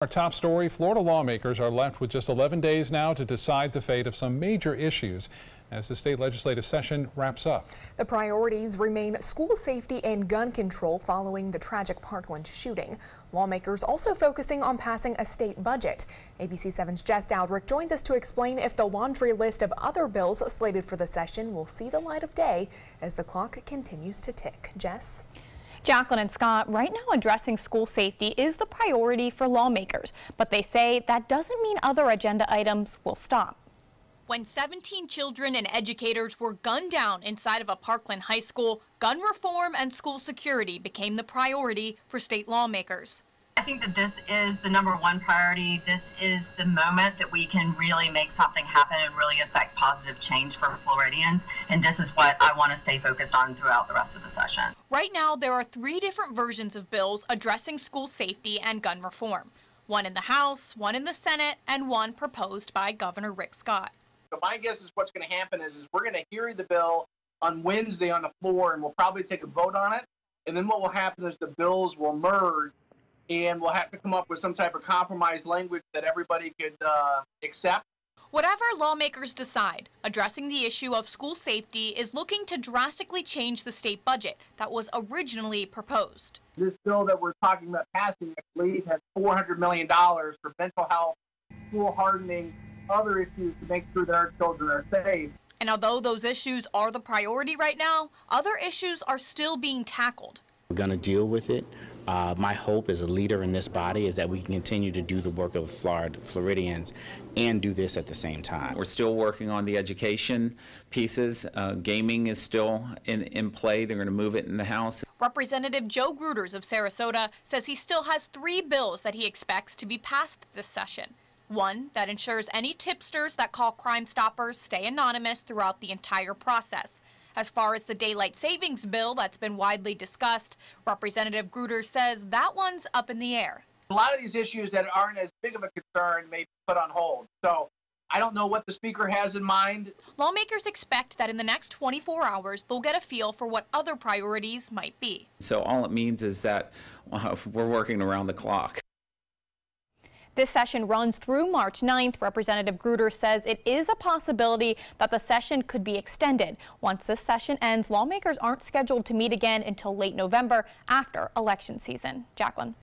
Our top story, Florida lawmakers are left with just 11 days now to decide the fate of some major issues as the state legislative session wraps up. The priorities remain school safety and gun control following the tragic Parkland shooting. Lawmakers also focusing on passing a state budget. ABC 7's Jess Dowdrick joins us to explain if the laundry list of other bills slated for the session will see the light of day as the clock continues to tick. Jess? Jacqueline and Scott, right now addressing school safety is the priority for lawmakers, but they say that doesn't mean other agenda items will stop. When 17 children and educators were gunned down inside of a Parkland high school, gun reform and school security became the priority for state lawmakers. I think that this is the #1 priority. This is the moment that we can really make something happen and really affect positive change for Floridians. And this is what I want to stay focused on throughout the rest of the session. Right now, there are 3 different versions of bills addressing school safety and gun reform. One in the House, one in the Senate, and one proposed by Governor Rick Scott. So my guess is what's going to happen is we're going to hear the bill on Wednesday on the floor, and we'll probably take a vote on it. And then what will happen is the bills will merge, and we'll have to come up with some type of compromise language that everybody could accept. Whatever lawmakers decide, addressing the issue of school safety is looking to drastically change the state budget that was originally proposed. This bill that we're talking about passing, I believe, has $400 million for mental health, school hardening, other issues to make sure that our children are safe. And although those issues are the priority right now, other issues are still being tackled. We're going to deal with it. My hope as a leader in this body is that we can continue to do the work of Floridians and do this at the same time. We're still working on the education pieces. Gaming is still in play. They're going to move it in the House. Representative Joe Gruters of Sarasota says he still has 3 bills that he expects to be passed this session. One that ensures any tipsters that call Crime Stoppers stay anonymous throughout the entire process. As far as the daylight savings bill that's been widely discussed, Representative Gruters says that one's up in the air. A lot of these issues that aren't as big of a concern may be put on hold. So I don't know what the speaker has in mind. Lawmakers expect that in the next 24 hours, they'll get a feel for what other priorities might be. So all it means is that we're working around the clock. This session runs through March 9th. Representative Gruters says it is a possibility that the session could be extended. Once this session ends, lawmakers aren't scheduled to meet again until late November after election season. Jacqueline.